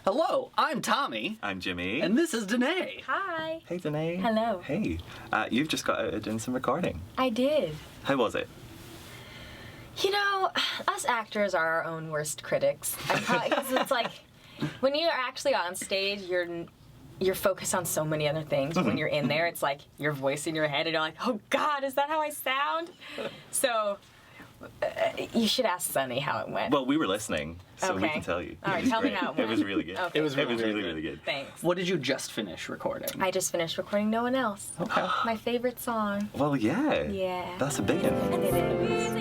Hello, I'm Tommy. I'm Jimmy. And this is Denee. Hi. Hey, Denee. Hello. Hey. You've just got out doing some recording. I did. How was it? You know, us actors are our own worst critics. Because it's like, when you're actually on stage, you're focused on so many other things. When you're in there, it's like your voice in your head, and you're like, oh God, is that how I sound? So, you should ask Sunny how it went. Well, we were listening, so we Okay. can tell you. All right, It was tell me great. how it went. It was really good. Okay. It was really really good. Thanks. What did you just finish recording? I just finished recording No One Else. Okay. My favorite song. Well, yeah. Yeah. That's a big one. It is.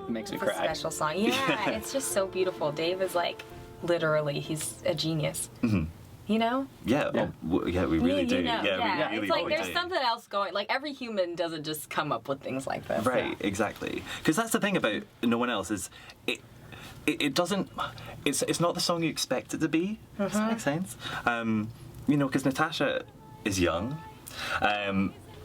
It makes me It's a cry. special song. Yeah, it's just so beautiful. Dave is like, literally, he's a genius. Mhm. You know? Yeah, Yeah. yeah, we really you do. know, Yeah, we really it's like do. there's something else going. Like every human doesn't just come up with things like this. Right, exactly. Because that's the thing about No One Else is it doesn't. It's not the song you expect it to be. Does that make sense? You know, because Natasha is young,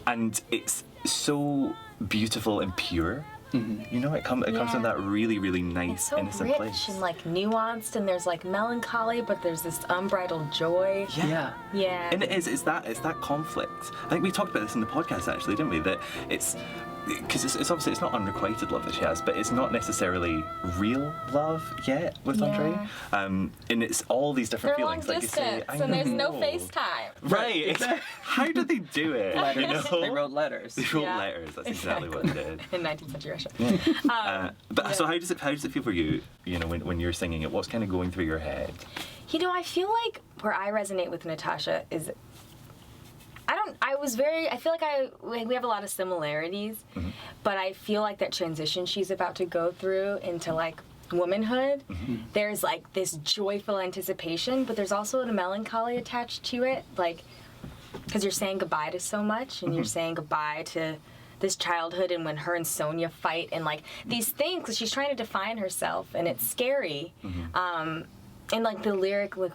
and it's so beautiful and pure. You know, it comes from that really, really nice, It's so innocent rich place. and like nuanced, and there's like melancholy, but there's this unbridled joy. Yeah. Yeah. And it is. It's that conflict. I think we talked about this in the podcast actually, didn't we? That it's because it's obviously it's not unrequited love that she has, but it's not necessarily real love yet with Yeah. Andre. And it's all these different They're long feelings. Like you say, distance, I and there's no know. FaceTime. Right. How did they do it? Letters. You know? They wrote letters. They wrote Yeah. letters. That's exactly what they did. In 19th century Russia. But so how does it feel for you? You know, when you're singing it, what's kind of going through your head? You know, I feel like where I resonate with Natasha is I feel like we have a lot of similarities, but I feel like that transition she's about to go through into like womanhood, there's like this joyful anticipation, but there's also a melancholy attached to it, like, because you're saying goodbye to so much, and you're saying goodbye to this childhood, and when her and Sonia fight, and like these things, because she's trying to define herself, and it's scary. And like the lyric, like,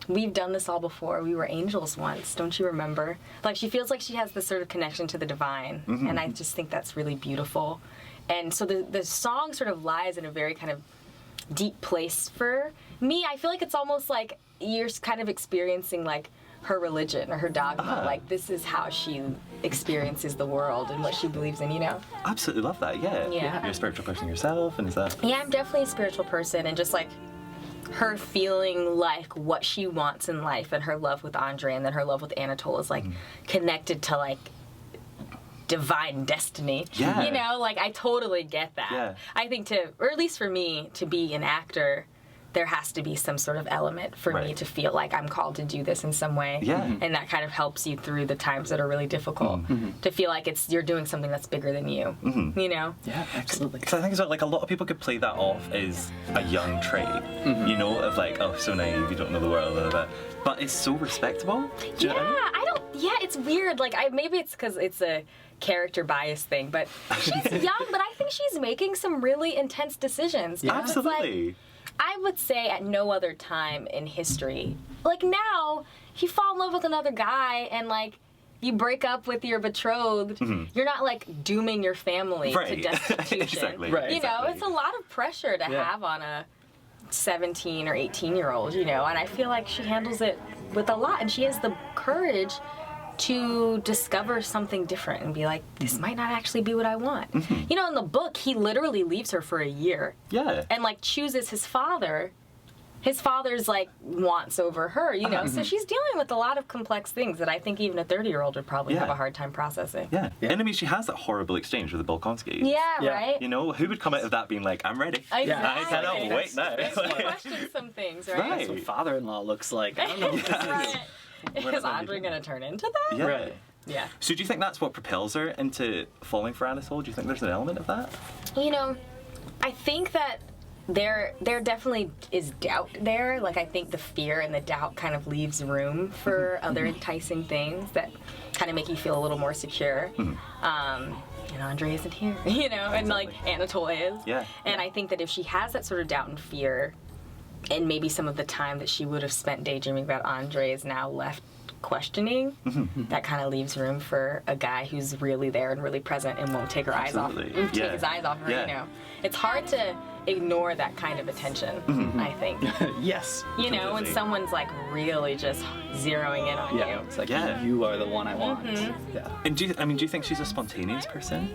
we've done this all before. We were angels once. Don't you remember? Like, she feels like she has this sort of connection to the divine. And I just think that's really beautiful. And so the song sort of lies in a very kind of deep place for me. I feel like it's almost like you're kind of experiencing like her religion or her dogma. Like, this is how she experiences the world and what she believes in, you know? Absolutely love that. Yeah. Yeah. You're a spiritual person yourself, and is that? Yeah, I'm definitely a spiritual person, and just like her feeling like what she wants in life, and her love with Andre, and then her love with Anatole is like connected to like divine destiny. Yeah. You know, like I totally get that. Yeah. I think or at least for me, to be an actor, there has to be some sort of element for me Right. to feel like I'm called to do this in some way. Yeah. And that kind of helps you through the times that are really difficult. To feel like you're doing something that's bigger than you. You know? Yeah, absolutely. Because I think it's like a lot of people could play that off as a young trait, you know, of like, oh, so naive, you don't know the world, blah, blah, blah. But it's so respectable. Do you know what I mean? Yeah, it's weird. Like, maybe it's because it's a character bias thing, but she's young, but I think she's making some really intense decisions. Yeah. It's like, Absolutely. I would say at no other time in history. Like, now, you fall in love with another guy and, like, you break up with your betrothed, you're not, like, dooming your family to Right. destitution. Exactly. Right. You know, Exactly. it's a lot of pressure to have on a 17 or 18-year-old, you know, and I feel like she handles it with a lot, and she has the courage to discover something different and be like, this might not actually be what I want. You know, in the book, he literally leaves her for a year Yeah. and like chooses his father's like wants over her, you know. So she's dealing with a lot of complex things that I think even a 30-year-old would probably Yeah. have a hard time processing. Yeah. Yeah. And I mean, she has that horrible exchange with the Bolkonskis. Yeah, Yeah. right? You know, who would come out of that being like, I'm ready. Exactly. I cannot wait now. Makes you question some things, right? Right. That's what father-in-law looks like. I don't know. Right. What Is about Andre you? going to turn into that? Yeah. Right. Yeah. So do you think that's what propels her into falling for Anatole? Do you think there's an element of that? You know, I think that there definitely is doubt there. Like, I think the fear and the doubt kind of leaves room for other enticing things that kind of make you feel a little more secure. And Andre isn't here, you know, and like Anatole is. Yeah. And I think that if she has that sort of doubt and fear, and maybe some of the time that she would have spent daydreaming about Andre is now left questioning, that kind of leaves room for a guy who's really there and really present and won't take take his eyes off her, you know. It's hard to ignore that kind of attention, I think. Yes. You know, when someone's like really just zeroing in on you. It's like, you are the one I want. Yeah. And do you think she's a spontaneous person?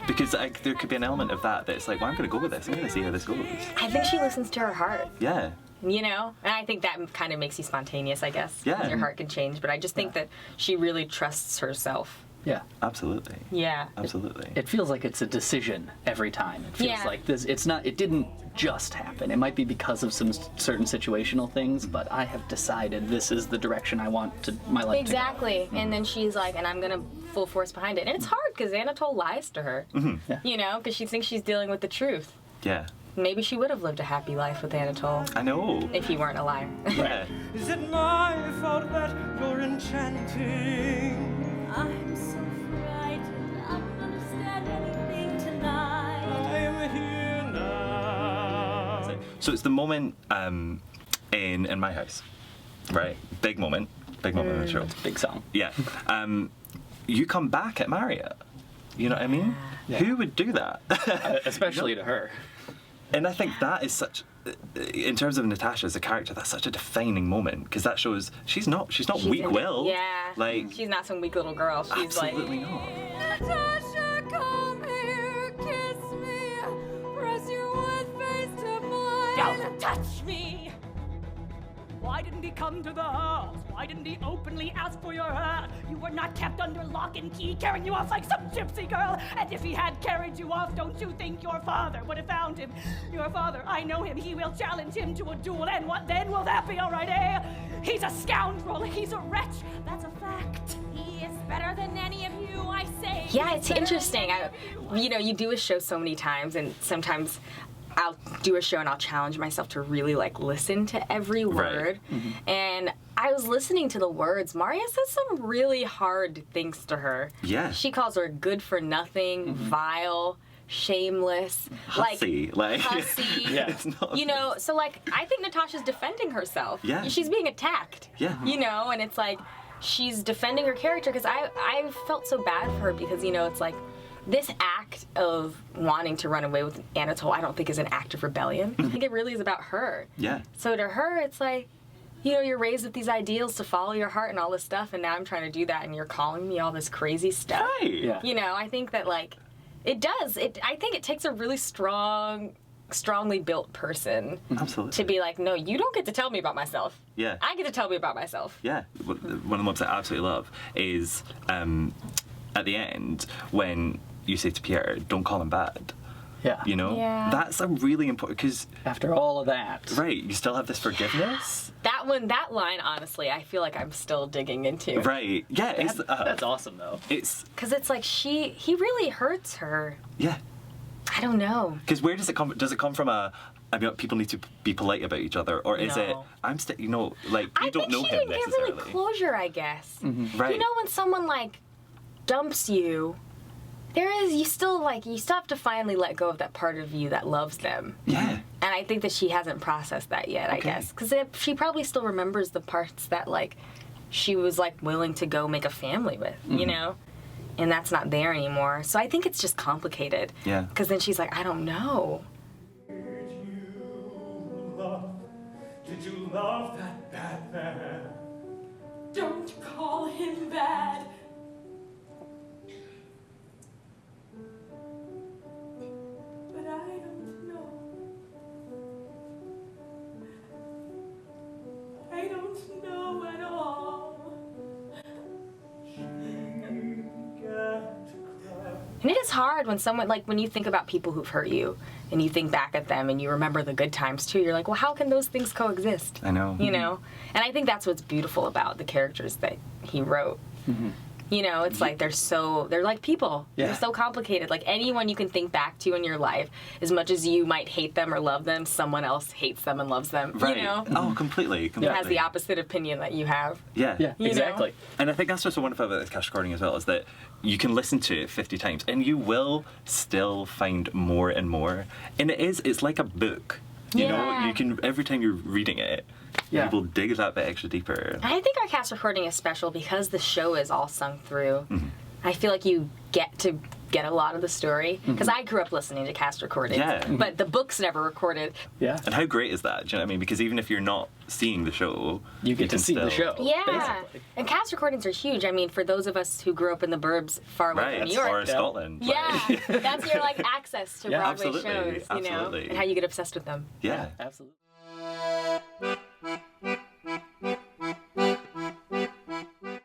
Because like, there could be an element of that it's like, well, I'm going to go with this. I'm going to see how this goes. I think she listens to her heart. Yeah. You know? And I think that kind of makes you spontaneous, I guess. Yeah. Because your heart can change. But I just think that she really trusts herself. Yeah. Absolutely. Yeah. Absolutely. It feels like it's a decision every time. It feels like this. It's not. It didn't just happen. It might be because of some certain situational things, but I have decided this is the direction I want my life to go. Exactly. And then she's like, and I'm gonna full force behind it. And it's hard because Anatole lies to her. Yeah. You know, because she thinks she's dealing with the truth. Yeah. Maybe she would have lived a happy life with Anatole I know. if he weren't a liar. Yeah. Is it my fault that you're enchanting? I'm so frightened, I don't understand anything tonight. I'm here now. So it's the moment in my house, right? Big moment in the show. Big song. Yeah. You come back at Marriott. You know what I mean? Yeah. Who would do that? Especially to her. And I think that is such, in terms of Natasha as a character, that's such a defining moment, because that shows she's not weak-willed. Yeah. Like, she's not some weak little girl. She's absolutely like, not. Natasha, come here, kiss me, press your wet face to mine. Don't touch me! Why didn't he come to the house? Why didn't he openly ask for your hand? You were not kept under lock and key, carrying you off like some gypsy girl. And if he had carried you off, don't you think your father would have found him? Your father, I know him. He will challenge him to a duel. And what then? Will that be all right, eh? He's a scoundrel. He's a wretch. That's a fact. He is better than any of you, I say. yeah, it's interesting. You know, you do a show so many times, and sometimes I'll do a show and I'll challenge myself to really like listen to every word. And I was listening to the words. Maria says some really hard things to her. Yeah. She calls her good for nothing, vile, shameless, Hussy, like hussy. Yeah. It's not, You know, so like I think Natasha's defending herself. Yeah. She's being attacked. Yeah. You know, and it's like she's defending her character because I felt so bad for her because, you know, it's like this act of wanting to run away with Anatole, I don't think is an act of rebellion. I think it really is about her. Yeah. So to her, it's like, you know, you're raised with these ideals to follow your heart and all this stuff, and now I'm trying to do that, and you're calling me all this crazy stuff. Right. Yeah. You know, I think that, like, it does. I think it takes a really strongly built person Absolutely. to be like, no, you don't get to tell me about myself. Yeah. I get to tell me about myself. Yeah, one of the ones I absolutely love is at the end when you say to Pierre, "Don't call him bad." Yeah. You know, Yeah. that's a really important because After all of that. right, you still have this forgiveness. That line, honestly, I feel like I'm still digging into. Right. Yeah. It's That's awesome, though. it's Because it's like he really hurts her. yeah. I don't know. Because where does it come? Does it come from I mean, people need to be polite about each other, or is it? No. You know, like you I don't think know she him didn't get necessarily. really closure, I guess. Right. You know, when someone like dumps you, you still have to finally let go of that part of you that loves them. Yeah. And I think that she hasn't processed that yet, I Okay. guess. Because she probably still remembers the parts that, like, she was, like, willing to go make a family with, you know? And that's not there anymore. So I think it's just complicated. Yeah. Because then she's like, I don't know. Did you love that bad man? Don't call him bad. But I don't know. I don't know at all. And it is hard when someone, like, when you think about people who've hurt you and you think back at them and you remember the good times too, you're like, well, how can those things coexist? I know. You know? And I think that's what's beautiful about the characters that he wrote. You know, it's like they're like people. Yeah. They're so complicated. Like anyone you can think back to in your life, as much as you might hate them or love them, someone else hates them and loves them. Right. You know? Oh, completely. Who has the opposite opinion that you have. Yeah. Yeah, You know? exactly. And I think that's what's so wonderful about this cast recording as well, is that you can listen to it 50 times and you will still find more and more. And it's like a book. You know, Yeah. you can, every time you're reading it, Yeah. you will dig that bit extra deeper. I think our cast recording is special because the show is all sung through. Mm-hmm. I feel like you get to get a lot of the story because I grew up listening to cast recordings, Yeah. but the book's never recorded. Yeah. And how great is that? Do you know what I mean? Because even if you're not seeing the show, You get to can see the still- show. Yeah, Basically. and cast recordings are huge. I mean, for those of us who grew up in the burbs far away Right, from New York, or Scotland. yeah, like- that's your like access to Yeah, Broadway absolutely, shows, you know, absolutely. and how you get obsessed with them. yeah. Absolutely.